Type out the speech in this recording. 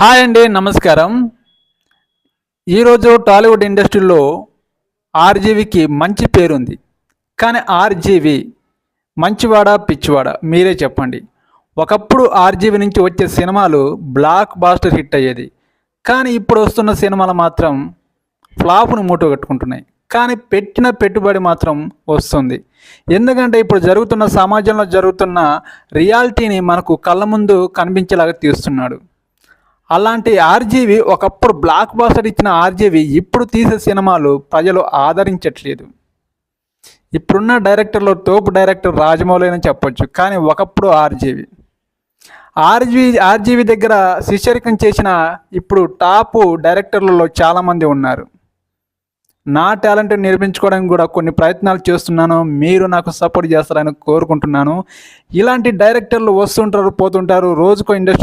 Hi అండి, నమస్కారం. ఈరోజు టాలీవుడ్ ఇండస్ట్రీలో ఆర్జీవికి మంచి పేరుంది. కానీ ఆర్జీవి మంచివాడా పిచ్చివాడా మీరే చెప్పండి. ఒకప్పుడు ఆర్జీవి నుంచి వచ్చే సినిమాలు బ్లాక్ బాస్టర్ హిట్ అయ్యేది. కానీ ఇప్పుడు వస్తున్న సినిమాలు మాత్రం ఫ్లాప్ను మూట కట్టుకుంటున్నాయి. కానీ పెట్టిన పెట్టుబడి మాత్రం వస్తుంది. ఎందుకంటే ఇప్పుడు జరుగుతున్న సమాజంలో జరుగుతున్న రియాలిటీని మనకు కళ్ళ ముందు కనిపించేలాగా తీస్తున్నాడు. అలాంటి ఆర్జీవి ఒకప్పుడు బ్లాక్ బాస్టర్ ఇచ్చిన ఆర్జీవి ఇప్పుడు తీసే సినిమాలు ప్రజలు ఆదరించట్లేదు. ఇప్పుడున్న డైరెక్టర్లో తోపు డైరెక్టర్ రాజమౌళి అని చెప్పొచ్చు. కానీ ఒకప్పుడు ఆర్జీవి దగ్గర శిష్యరికం చేసిన ఇప్పుడు టాపు డైరెక్టర్లలో చాలామంది ఉన్నారు. నా టాలెంట్ నిరూపించుకోవడానికి కూడా కొన్ని ప్రయత్నాలు చేస్తున్నాను. మీరు నాకు సపోర్ట్ చేస్తారని కోరుకుంటున్నాను. ఇలాంటి డైరెక్టర్లు వస్తుంటారు, పోతుంటారు. రోజుకో ఇండస్ట్రీ